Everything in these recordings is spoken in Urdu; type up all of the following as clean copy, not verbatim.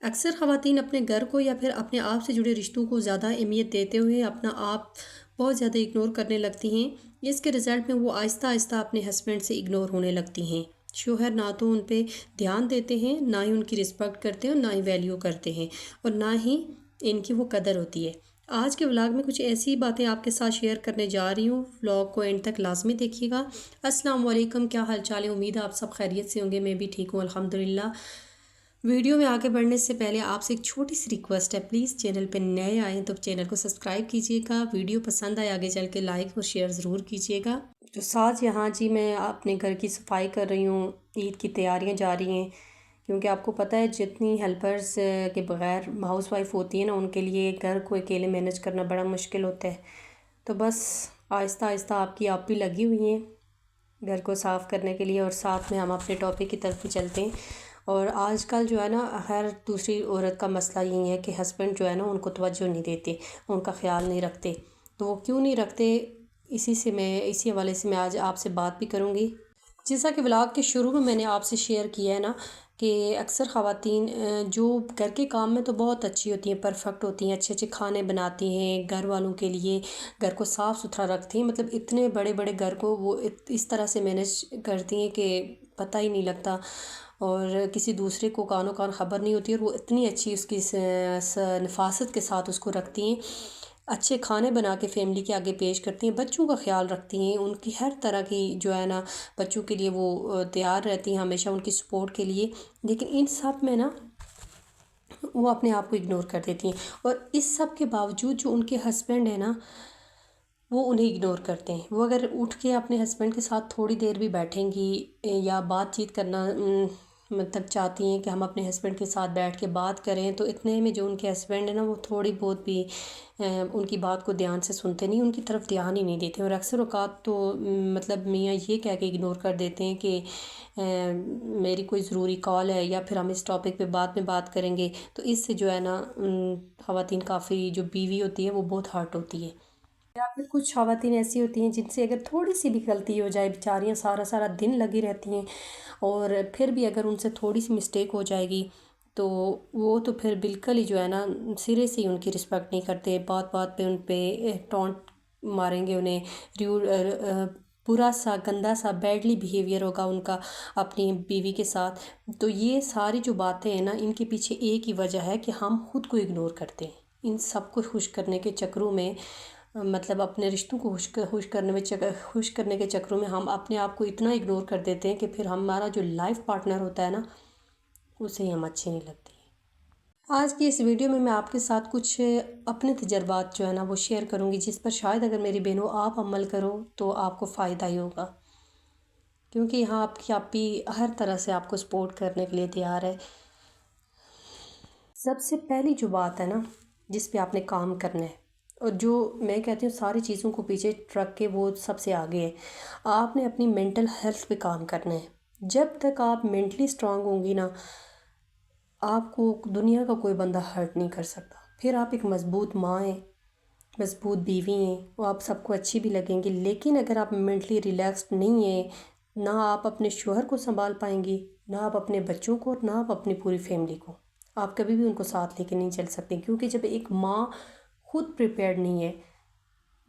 اکثر خواتین اپنے گھر کو یا پھر اپنے آپ سے جڑے رشتوں کو زیادہ اہمیت دیتے ہوئے اپنا آپ بہت زیادہ اگنور کرنے لگتی ہیں۔ اس کے رزلٹ میں وہ آہستہ آہستہ اپنے ہسبینڈ سے اگنور ہونے لگتی ہیں۔ شوہر نہ تو ان پہ دھیان دیتے ہیں، نہ ہی ان کی رسپیکٹ کرتے ہیں، اور نہ ہی ویلیو کرتے ہیں، اور نہ ہی ان کی وہ قدر ہوتی ہے۔ آج کے ولاگ میں کچھ ایسی باتیں آپ کے ساتھ شیئر کرنے جا رہی ہوں، ولاگ کو اینڈ تک لازمی دیکھیے گا۔ السلام علیکم، کیا حال چال ہے؟ امید ہے آپ سب خیریت سے ہوں گے، میں بھی ٹھیک ہوں الحمدللہ۔ ویڈیو میں آگے بڑھنے سے پہلے آپ سے ایک چھوٹی سی ریکویسٹ ہے، پلیز چینل پہ نئے آئیں تو چینل کو سبسکرائب کیجیے گا، ویڈیو پسند آئے آگے چل کے لائک اور شیئر ضرور کیجیے گا۔ تو ساتھ یہاں جی میں اپنے گھر کی صفائی کر رہی ہوں، عید کی تیاریاں جاری ہیں، کیونکہ آپ کو پتہ ہے جتنی ہیلپرز کے بغیر ہاؤس وائف ہوتی ہیں نا، ان کے لیے گھر کو اکیلے مینج کرنا بڑا مشکل ہوتا ہے۔ تو بس آہستہ آہستہ آپ بھی لگی ہوئی ہیں گھر کو صاف کرنے کے لیے، اور ساتھ میں ہم اپنے ٹاپک کی طرف بھی چلتے ہیں۔ اور آج کل جو ہے نا، ہر دوسری عورت کا مسئلہ یہی ہے کہ ہسبینڈ جو ہے نا ان کو توجہ نہیں دیتے، ان کا خیال نہیں رکھتے۔ تو وہ کیوں نہیں رکھتے، اسی حوالے سے میں آج آپ سے بات بھی کروں گی۔ جیسا کہ ولاگ کے شروع میں نے آپ سے شیئر کیا ہے نا کہ اکثر خواتین جو گھر کے کام میں تو بہت اچھی ہوتی ہیں، پرفیکٹ ہوتی ہیں، اچھے اچھے کھانے بناتی ہیں، گھر والوں کے لیے گھر کو صاف ستھرا رکھتی ہیں، مطلب اتنے بڑے بڑے گھر کو وہ اس طرح سے مینج کرتی ہیں کہ پتہ ہی نہیں لگتا، اور کسی دوسرے کو کانوں کان خبر نہیں ہوتی، اور وہ اتنی اچھی اس کی نفاست کے ساتھ اس کو رکھتی ہیں، اچھے کھانے بنا کے فیملی کے آگے پیش کرتی ہیں، بچوں کا خیال رکھتی ہیں، ان کی ہر طرح کی جو ہے نا بچوں کے لیے وہ تیار رہتی ہیں ہمیشہ ان کی سپورٹ کے لیے۔ لیکن ان سب میں نا وہ اپنے آپ کو اگنور کر دیتی ہیں، اور اس سب کے باوجود جو ان کے ہسبینڈ ہیں نا، وہ انہیں اگنور کرتے ہیں۔ وہ اگر اٹھ کے اپنے ہسبینڈ کے ساتھ تھوڑی دیر بھی بیٹھیں گی یا بات چیت کرنا مطلب چاہتی ہیں کہ ہم اپنے ہسبینڈ کے ساتھ بیٹھ کے بات کریں، تو اتنے میں جو ان کے ہسبینڈ ہیں نا، وہ تھوڑی بہت بھی ان کی بات کو دھیان سے سنتے نہیں، ان کی طرف دھیان ہی نہیں دیتے، اور اکثر اوقات تو مطلب میاں یہ کہہ کے اگنور کر دیتے ہیں کہ میری کوئی ضروری کال ہے، یا پھر ہم اس ٹاپک پہ بعد میں بات کریں گے۔ تو اس سے جو ہے نا خواتین کافی، جو بیوی ہوتی ہے وہ بہت ہارٹ ہوتی ہے۔ یا پھر کچھ خواتین ایسی ہوتی ہیں جن سے اگر تھوڑی سی بھی غلطی ہو جائے، بیچاریاں سارا سارا دن لگی رہتی ہیں، اور پھر بھی اگر ان سے تھوڑی سی مسٹیک ہو جائے گی تو وہ تو پھر بالکل ہی جو ہے نا سرے سے ہی ان کی رسپیکٹ نہیں کرتے، بات بات پہ ان پہ ٹونٹ ماریں گے، انہیں برا سا گندا سا بیڈلی بیہیویئر ہوگا ان کا اپنی بیوی کے ساتھ۔ تو یہ ساری جو باتیں ہیں نا، ان کے پیچھے ایک ہی وجہ ہے کہ ہم خود کو اگنور کرتے ہیں۔ ان سب کو خوش کرنے کے چکروں میں، مطلب اپنے رشتوں کو خوش کرنے کے چکروں میں ہم اپنے آپ کو اتنا اگنور کر دیتے ہیں کہ پھر ہمارا جو لائف پارٹنر ہوتا ہے نا، اسے ہم اچھے نہیں لگتے۔ آج کی اس ویڈیو میں آپ کے ساتھ کچھ اپنے تجربات جو ہے نا وہ شیئر کروں گی، جس پر شاید اگر میری بہنوں آپ عمل کرو تو آپ کو فائدہ ہی ہوگا، کیونکہ یہاں آپ کی آپی ہر طرح سے آپ کو سپورٹ کرنے کے لیے تیار ہے۔ سب سے پہلی جو بات ہے نا جس پہ آپ نے کام کرنا ہے، اور جو میں کہتی ہوں ساری چیزوں کو پیچھے رکھ کے وہ سب سے آگے ہے، آپ نے اپنی مینٹل ہیلتھ پہ کام کرنا ہے۔ جب تک آپ مینٹلی سٹرونگ ہوں گی نا، آپ کو دنیا کا کوئی بندہ ہرٹ نہیں کر سکتا۔ پھر آپ ایک مضبوط ماں ہیں، مضبوط بیوی ہیں، وہ آپ سب کو اچھی بھی لگیں گی۔ لیکن اگر آپ مینٹلی ریلیکسڈ نہیں ہیں، نہ آپ اپنے شوہر کو سنبھال پائیں گی، نہ آپ اپنے بچوں کو، نہ آپ اپنی پوری فیملی کو، آپ کبھی بھی ان کو ساتھ لے کے نہیں چل سکتے۔ کیونکہ جب ایک ماں خود پریپیئرڈ نہیں ہے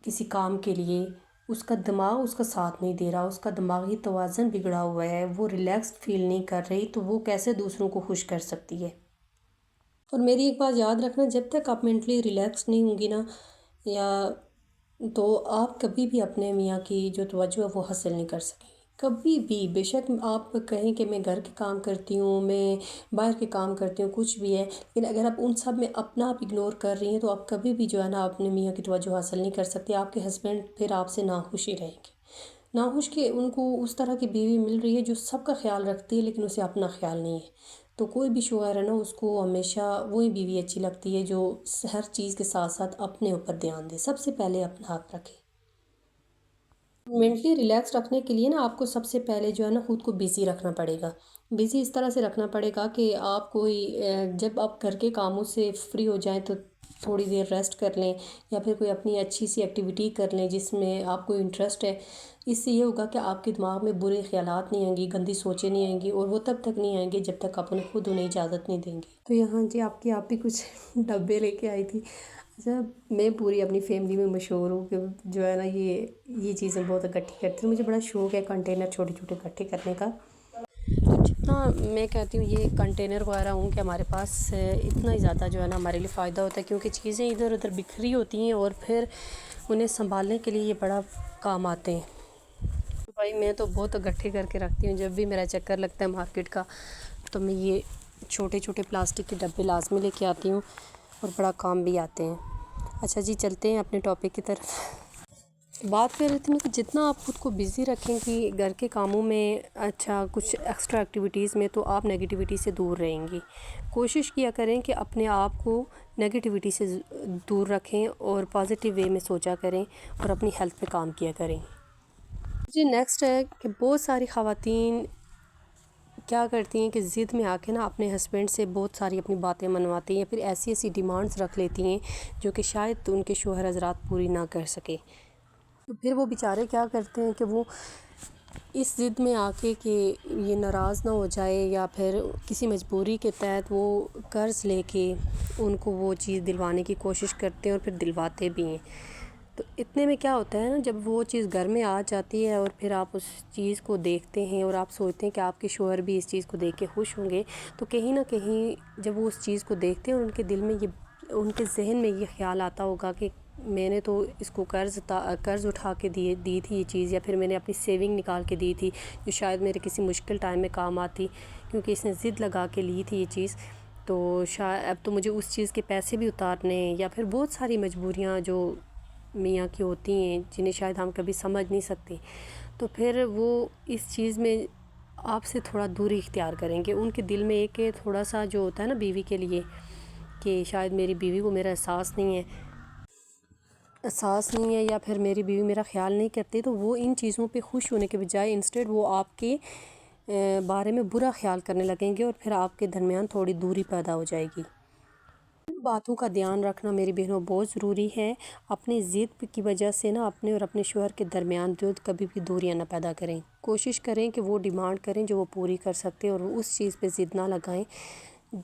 کسی کام کے لیے، اس کا دماغ اس کا ساتھ نہیں دے رہا، اس کا دماغی توازن بگڑا ہوا ہے، وہ ریلیکسڈ فیل نہیں کر رہی، تو وہ کیسے دوسروں کو خوش کر سکتی ہے؟ اور میری ایک بات یاد رکھنا، جب تک آپ مینٹلی ریلیکس نہیں ہوں گی نا، یا تو آپ کبھی بھی اپنے میاں کی جو توجہ ہے وہ حاصل نہیں کر سکیں، کبھی بھی۔ بے شک آپ کہیں کہ میں گھر کے کام کرتی ہوں، میں باہر کے کام کرتی ہوں، کچھ بھی ہے، لیکن اگر آپ ان سب میں اپنا آپ اگنور کر رہی ہیں تو آپ کبھی بھی جو ہے نا اپنے میاں کی توجہ حاصل نہیں کر سکتی۔ آپ کے ہسبینڈ پھر آپ سے ناخوش ہی رہیں گے، ناخوش کہ ان کو اس طرح کی بیوی مل رہی ہے جو سب کا خیال رکھتی ہے لیکن اسے اپنا خیال نہیں ہے۔ تو کوئی بھی شوہر ہے نا، اس کو ہمیشہ وہی بیوی اچھی لگتی ہے جو ہر چیز کے ساتھ ساتھ اپنے اوپر دھیان دے، سب سے پہلے اپنا ہاتھ رکھے۔ مینٹلی ریلیکس رکھنے کے لیے نا آپ کو سب سے پہلے جو ہے نا خود کو بیزی رکھنا پڑے گا۔ بیزی اس طرح سے رکھنا پڑے گا کہ آپ کوئی جب آپ گھر کے کاموں سے فری ہو جائیں تو تھوڑی دیر ریسٹ کر لیں، یا پھر کوئی اپنی اچھی سی ایکٹیویٹی کر لیں جس میں آپ کو انٹرسٹ ہے، اس سے یہ ہوگا کہ آپ کے دماغ میں برے خیالات نہیں آئیں گی، گندی سوچیں نہیں آئیں گی، اور وہ تب تک نہیں آئیں گے جب تک آپ انہیں اجازت نہیں دیں گے۔ تو یہاں جی آپ بھی کچھ ڈبے لے کے آئی تھی۔ اچھا، میں پوری اپنی فیملی میں مشہور ہوں کہ جو ہے نا یہ چیزیں بہت اکٹھی کرتی ہوں۔ مجھے بڑا شوق ہے کنٹینر چھوٹے چھوٹے اکٹھے کرنے کا۔ تو جتنا میں کہتی ہوں یہ کنٹینر وغیرہ ہوں کہ ہمارے پاس اتنا ہی زیادہ جو ہے نا ہمارے لیے فائدہ ہوتا ہے، کیونکہ چیزیں ادھر ادھر بکھری ہوتی ہیں اور پھر انہیں سنبھالنے کے لیے یہ بڑا کام آتے ہیں۔ بھائی میں تو بہت اکٹھے کر کے رکھتی ہوں، جب بھی میرا چکر لگتا ہے مارکیٹ کا تو میں یہ چھوٹے چھوٹے پلاسٹک کے ڈبے لازمی لے کے آتی ہوں، اور بڑا کام بھی آتے ہیں۔ اچھا جی، چلتے ہیں اپنے ٹاپک کی طرف۔ بات کر رہے تھے کہ جتنا آپ خود کو بزی رکھیں کہ گھر کے کاموں میں، اچھا کچھ ایکسٹرا ایکٹیویٹیز میں، تو آپ نگیٹیوٹی سے دور رہیں گی۔ کوشش کیا کریں کہ اپنے آپ کو نگیٹیوٹی سے دور رکھیں اور پازیٹیو وے میں سوچا کریں اور اپنی ہیلتھ پہ کام کیا کریں۔ جی نیکسٹ ہے کہ بہت ساری خواتین کیا کرتی ہیں کہ ضد میں آ کے نا اپنے ہسبینڈ سے بہت ساری اپنی باتیں منواتی ہیں، یا پھر ایسی ایسی ڈیمانڈز رکھ لیتی ہیں جو کہ شاید ان کے شوہر حضرات پوری نہ کر سکے۔ تو پھر وہ بیچارے کیا کرتے ہیں کہ وہ اس ضد میں آ کے کہ یہ ناراض نہ ہو جائے، یا پھر کسی مجبوری کے تحت وہ قرض لے کے ان کو وہ چیز دلوانے کی کوشش کرتے ہیں اور پھر دلواتے بھی ہیں۔ تو اتنے میں کیا ہوتا ہے نا، جب وہ چیز گھر میں آ جاتی ہے اور پھر آپ اس چیز کو دیکھتے ہیں اور آپ سوچتے ہیں کہ آپ کے شوہر بھی اس چیز کو دیکھ کے خوش ہوں گے، تو کہیں نہ کہیں جب وہ اس چیز کو دیکھتے ہیں اور ان کے دل میں ان کے ذہن میں یہ خیال آتا ہوگا کہ میں نے تو اس کو قرض اٹھا کے دی تھی یہ چیز، یا پھر میں نے اپنی سیونگ نکال کے دی تھی جو شاید میرے کسی مشکل ٹائم میں کام آتی، کیونکہ اس نے ضد لگا کے لی تھی یہ چیز، تو شاید اب تو مجھے اس چیز کے پیسے بھی اتارنے ہیں، یا پھر بہت ساری مجبوریاں جو میاں کی ہوتی ہیں جنہیں شاید ہم کبھی سمجھ نہیں سکتے، تو پھر وہ اس چیز میں آپ سے تھوڑا دوری اختیار کریں گے۔ ان کے دل میں ایک تھوڑا سا جو ہوتا ہے نا بیوی کے لیے کہ شاید میری بیوی کو میرا احساس نہیں ہے یا پھر میری بیوی میرا خیال نہیں کرتی، تو وہ ان چیزوں پہ خوش ہونے کے بجائے انسٹیڈ وہ آپ کے بارے میں برا خیال کرنے لگیں گے، اور پھر آپ کے درمیان تھوڑی دوری پیدا ہو جائے گی۔ باتوں کا دھیان رکھنا میری بہنوں بہت ضروری ہے۔ اپنی ضد کی وجہ سے نا اپنے اور اپنے شوہر کے درمیان کبھی بھی دوریاں نہ پیدا کریں۔ کوشش کریں کہ وہ ڈیمانڈ کریں جو وہ پوری کر سکتے، اور اس چیز پہ ضد نہ لگائیں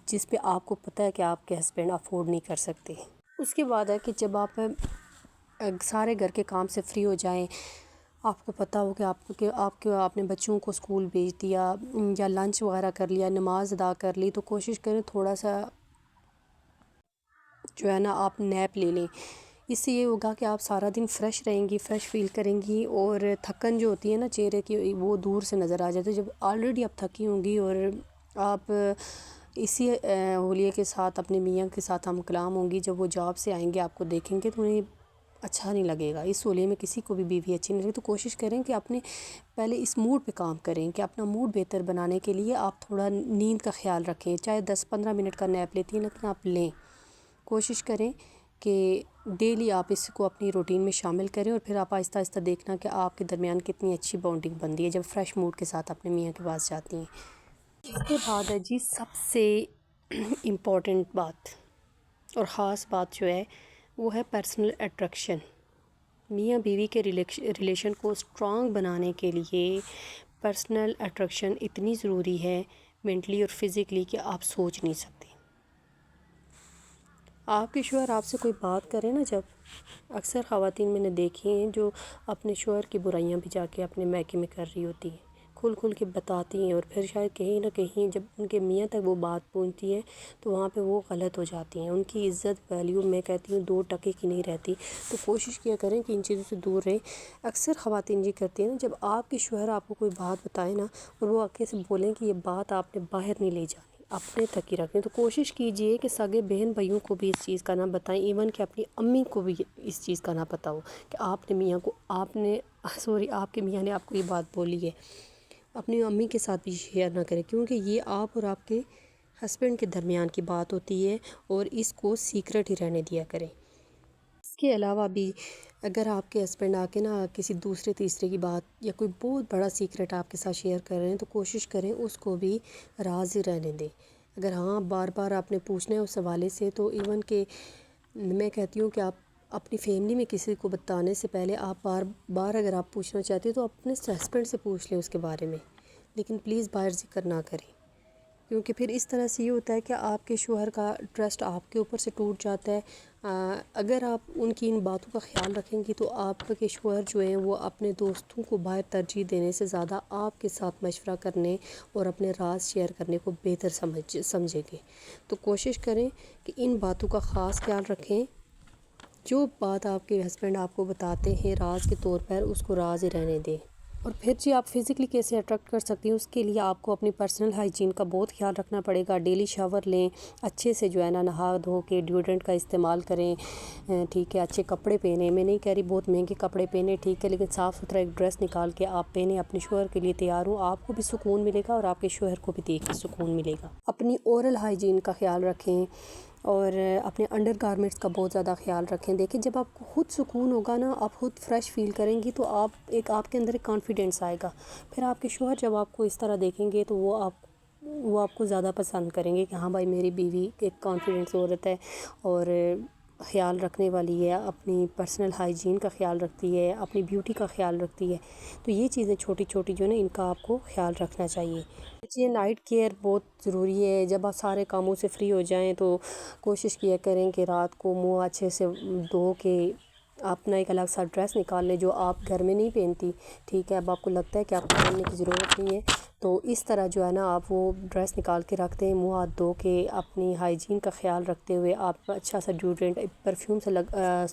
جس پہ آپ کو پتہ ہے کہ آپ کے ہسبینڈ افورڈ نہیں کر سکتے۔ اس کے بعد ہے کہ جب آپ سارے گھر کے کام سے فری ہو جائیں، آپ کو پتہ ہو کہ آپ نے بچوں کو اسکول بھیج دیا یا لنچ وغیرہ کر لیا، نماز ادا کر لی، تو کوشش کریں تھوڑا سا جو ہے نا آپ نیپ لے لیں۔ اس سے یہ ہوگا کہ آپ سارا دن فریش رہیں گی، فریش فیل کریں گی، اور تھکن جو ہوتی ہے نا چہرے کی وہ دور سے نظر آ جاتی ہے۔ جب آلریڈی آپ تھکی ہوں گی اور آپ اسی حولیے کے ساتھ اپنے میاں کے ساتھ ہم کلام ہوں گی، جب وہ جاب سے آئیں گے آپ کو دیکھیں گے تو انہیں اچھا نہیں لگے گا۔ اس حولیے میں کسی کو بھی بیوی اچھی نہیں لگے، تو کوشش کریں کہ اپنے پہلے اس موڈ پہ کام کریں کہ اپنا موڈ بہتر بنانے کے لیے آپ تھوڑا نیند کا خیال رکھیں، چاہے 10-15 منٹ کا نیپ لیتی ہیں لیکن آپ لیں۔ کوشش کریں کہ ڈیلی آپ اس کو اپنی روٹین میں شامل کریں، اور پھر آپ آہستہ آہستہ دیکھنا کہ آپ کے درمیان کتنی اچھی بانڈنگ بنتی ہے جب فریش موڈ کے ساتھ اپنے میاں کے پاس جاتی ہیں۔ اس کے بعد ہے جی سب سے امپورٹنٹ بات اور خاص بات جو ہے وہ ہے پرسنل اٹریکشن۔ میاں بیوی کے ریلیشن کو اسٹرانگ بنانے کے لیے پرسنل اٹریکشن اتنی ضروری ہے مینٹلی اور فزیکلی کہ آپ سوچ نہیں سکتے۔ آپ کے شوہر آپ سے کوئی بات کرے نا، جب اکثر خواتین میں نے دیکھی ہیں جو اپنے شوہر کی برائیاں بھی جا کے اپنے میکے میں کر رہی ہوتی ہیں، کھل کھل کے بتاتی ہیں، اور پھر شاید کہیں نہ کہیں جب ان کے میاں تک وہ بات پہنچتی ہے تو وہاں پہ وہ غلط ہو جاتی ہیں، ان کی عزت ویلیو میں کہتی ہوں 2 ٹکے کی نہیں رہتی۔ تو کوشش کیا کریں کہ ان چیزوں سے دور رہیں۔ اکثر خواتین یہ کرتی ہیں نا، جب آپ کے شوہر آپ کو کوئی بات بتائیں نا اور وہ آگے سے بولیں کہ یہ بات آپ نے باہر نہیں لے جانی، اپنے تک ہی رکھیں، تو کوشش کیجئے کہ سگے بہن بھائیوں کو بھی اس چیز کا نہ بتائیں، ایون کہ اپنی امی کو بھی اس چیز کا نہ پتہ ہو کہ آپ کے میاں نے آپ کو یہ بات بولی ہے۔ اپنی امی کے ساتھ بھی شیئر نہ کریں، کیونکہ یہ آپ اور آپ کے ہسبینڈ کے درمیان کی بات ہوتی ہے، اور اس کو سیکرٹ ہی رہنے دیا کریں۔ اس کے علاوہ بھی اگر آپ کے ہسبینڈ آ کے نا کسی دوسرے تیسرے کی بات یا کوئی بہت بڑا سیکرٹ آپ کے ساتھ شیئر کر رہے ہیں، تو کوشش کریں اس کو بھی راز ہی رہنے دیں۔ اگر ہاں بار بار آپ نے پوچھنا ہے اس حوالے سے، تو ایون کہ میں کہتی ہوں کہ آپ اپنی فیملی میں کسی کو بتانے سے پہلے آپ بار بار اگر آپ پوچھنا چاہتے ہیں تو اپنے ہسبینڈ سے پوچھ لیں اس کے بارے میں، لیکن پلیز باہر ذکر نہ کریں، کیونکہ پھر اس طرح سے یہ ہوتا ہے کہ آپ کے شوہر کا ٹرسٹ آپ کے اوپر سے ٹوٹ جاتا ہے۔ اگر آپ ان کی ان باتوں کا خیال رکھیں گی تو آپ کے شوہر جو ہیں وہ اپنے دوستوں کو باہر ترجیح دینے سے زیادہ آپ کے ساتھ مشورہ کرنے اور اپنے راز شیئر کرنے کو بہتر سمجھیں گے۔ تو کوشش کریں کہ ان باتوں کا خاص خیال رکھیں۔ جو بات آپ کے ہسبینڈ آپ کو بتاتے ہیں راز کے طور پر، اس کو راز ہی رہنے دیں۔ اور پھر جی آپ فزیکلی کیسے اٹریکٹ کر سکتی ہیں، اس کے لیے آپ کو اپنی پرسنل ہائیجین کا بہت خیال رکھنا پڑے گا۔ ڈیلی شاور لیں، اچھے سے جو ہے نا نہا دھو کے ڈیوڈرنٹ کا استعمال کریں، ٹھیک ہے، اچھے کپڑے پہنیں۔ میں نہیں کہہ رہی بہت مہنگے کپڑے پہنیں، ٹھیک ہے، لیکن صاف ستھرا ایک ڈریس نکال کے آپ پہنیں، اپنے شوہر کے لیے تیار ہوں، آپ کو بھی سکون ملے گا اور آپ کے شوہر کو بھی دیکھ کے سکون ملے گا۔ اپنی اورل ہائیجین کا خیال رکھیں اور اپنے انڈر گارمنٹس کا بہت زیادہ خیال رکھیں۔ دیکھیں جب آپ کو خود سکون ہوگا نا، آپ خود فریش فیل کریں گی تو آپ کے اندر ایک کانفیڈنس آئے گا۔ پھر آپ کے شوہر جب آپ کو اس طرح دیکھیں گے تو وہ آپ کو زیادہ پسند کریں گے کہ ہاں بھائی میری بیوی ایک کانفیڈنس عورت ہے اور خیال رکھنے والی ہے، اپنی پرسنل ہائیجین کا خیال رکھتی ہے، اپنی بیوٹی کا خیال رکھتی ہے۔ تو یہ چیزیں چھوٹی چھوٹی جو ہے نا ان کا آپ کو خیال رکھنا چاہیے۔ یہ نائٹ کیئر بہت ضروری ہے۔ جب آپ سارے کاموں سے فری ہو جائیں تو کوشش کیا کریں کہ رات کو منہ اچھے سے دھو کے اپنا ایک الگ سا ڈریس نکال لیں جو آپ گھر میں نہیں پہنتی، ٹھیک ہے، اب آپ کو لگتا ہے کہ آپ کو پہننے کی ضرورت نہیں ہے تو اس طرح جو ہے نا آپ وہ ڈریس نکال کے رکھتے ہیں، منہ ہاتھ دھو کے اپنی ہائیجین کا خیال رکھتے ہوئے آپ اچھا سا ڈیوڈرنٹ پرفیوم سے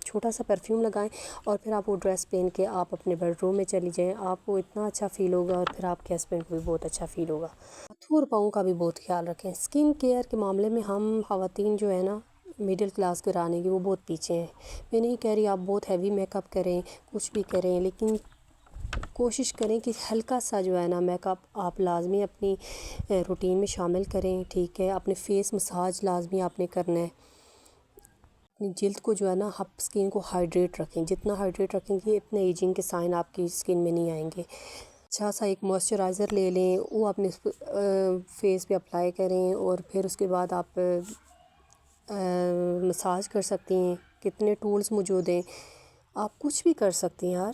چھوٹا سا پرفیوم لگائیں اور پھر آپ وہ ڈریس پہن کے آپ اپنے بیڈ روم میں چلی جائیں۔ آپ کو اتنا اچھا فیل ہوگا اور پھر آپ کے ہسبینڈ کو بھی بہت اچھا فیل ہوگا۔ ہاتھوں اور پاؤں کا بھی بہت خیال رکھیں۔ اسکن کیئر کے معاملے میں ہم خواتین جو ہے نا مڈل کلاس کے گھرانے کی وہ بہت پیچھے ہیں۔ میں نہیں کہہ رہی آپ بہت ہیوی میک اپ کریں، کچھ بھی کریں، لیکن کوشش کریں کہ ہلکا سا جو ہے نا میک اپ آپ لازمی اپنی روٹین میں شامل کریں، ٹھیک ہے۔ اپنے فیس مساج لازمی آپ نے کرنا ہے۔ اپنی جلد کو جو ہے نا آپ اسکن کو ہائیڈریٹ رکھیں، جتنا ہائیڈریٹ رکھیں گے اتنے ایجنگ کے سائن آپ کی اسکن میں نہیں آئیں گے۔ اچھا سا ایک موئسچرائزر لے لیں، وہ اپنے فیس پہ اپلائی کریں اور پھر اس کے بعد آپ مساج کر سکتی ہیں۔ کتنے ٹولز موجود ہیں، آپ کچھ بھی کر سکتی ہیں یار۔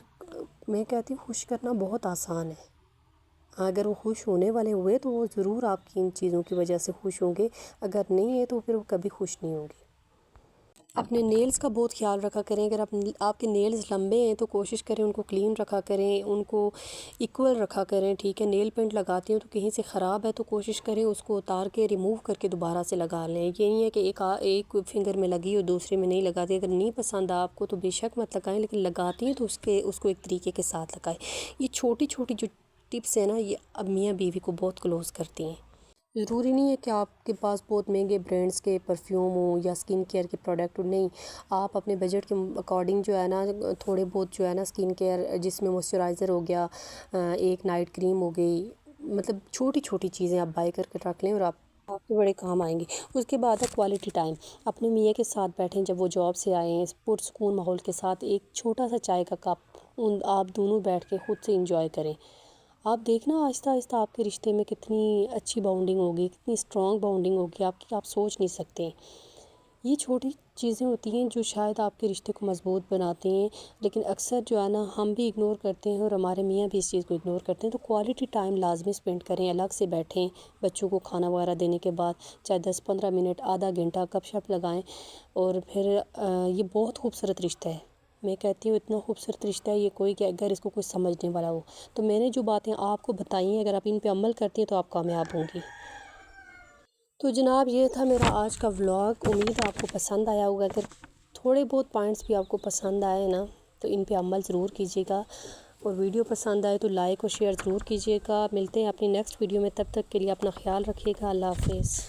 میں کہتی ہوں خوش کرنا بہت آسان ہے، اگر وہ خوش ہونے والے ہوئے تو وہ ضرور آپ کی ان چیزوں کی وجہ سے خوش ہوں گے، اگر نہیں ہے تو پھر وہ کبھی خوش نہیں ہوں گے۔ اپنے نیلز کا بہت خیال رکھا کریں۔ اگر آپ کے نیلز لمبے ہیں تو کوشش کریں ان کو کلین رکھا کریں، ان کو ایکول رکھا کریں، ٹھیک ہے۔ نیل پینٹ لگاتے ہیں تو کہیں سے خراب ہے تو کوشش کریں اس کو اتار کے ریموو کر کے دوبارہ سے لگا لیں۔ یہ نہیں ہے کہ ایک فنگر میں لگی اور دوسرے میں نہیں لگاتی۔ اگر نہیں پسند آپ کو تو بے شک مت لگائیں، لیکن لگاتی ہیں تو اس کو ایک طریقے کے ساتھ لگائیں۔ یہ چھوٹی چھوٹی جو ٹپس ہیں نا یہ اب میاں بیوی کو بہت کلوز کرتی ہیں۔ ضروری نہیں ہے کہ آپ کے پاس بہت مہنگے برانڈس کے پرفیوم ہوں یا اسکن کیئر کے پروڈکٹ ہوں، نہیں، آپ اپنے بجٹ کے اکارڈنگ جو ہے نا تھوڑے بہت جو ہے نا اسکن کیئر جس میں موئسچرائزر ہو گیا، ایک نائٹ کریم ہو گئی، مطلب چھوٹی چھوٹی چیزیں آپ بائی کر کے رکھ لیں اور آپ کے بڑے کام آئیں گے۔ اس کے بعد ہے کوالٹی ٹائم۔ اپنے میاں کے ساتھ بیٹھیں، جب وہ جاب سے آئیں پرسکون ماحول کے ساتھ ایک چھوٹا سا چائے کا کپ آپ دونوں بیٹھ کے خود سے انجوائے کریں۔ آپ دیکھنا آہستہ آہستہ آپ کے رشتے میں کتنی اچھی باؤنڈنگ ہوگی، کتنی اسٹرانگ باؤنڈنگ ہوگی آپ سوچ نہیں سکتے۔ یہ چھوٹی چیزیں ہوتی ہیں جو شاید آپ کے رشتے کو مضبوط بناتے ہیں، لیکن اکثر جو ہے نا ہم بھی اگنور کرتے ہیں اور ہمارے میاں بھی اس چیز کو اگنور کرتے ہیں۔ تو کوالٹی ٹائم لازمی اسپینڈ کریں، الگ سے بیٹھیں، بچوں کو کھانا وغیرہ دینے کے بعد چاہے 10-15 منٹ، آدھا گھنٹہ گپ شپ لگائیں، اور پھر یہ بہت خوبصورت رشتہ ہے۔ میں کہتی ہوں اتنا خوبصورت رشتہ ہے یہ کوئی کہ اگر اس کو کوئی سمجھنے والا ہو۔ تو میں نے جو باتیں آپ کو بتائی ہیں اگر آپ ان پہ عمل کرتی ہیں تو آپ کامیاب ہوں گی۔ تو جناب یہ تھا میرا آج کا ولاگ، امید ہے آپ کو پسند آیا ہوگا۔ اگر تھوڑے بہت پوائنٹس بھی آپ کو پسند آئے نا تو ان پہ عمل ضرور کیجیے گا، اور ویڈیو پسند آئے تو لائک اور شیئر ضرور کیجیے گا۔ ملتے ہیں اپنی نیکسٹ ویڈیو میں، تب تک کے لیے اپنا خیال رکھیے گا۔ اللہ حافظ۔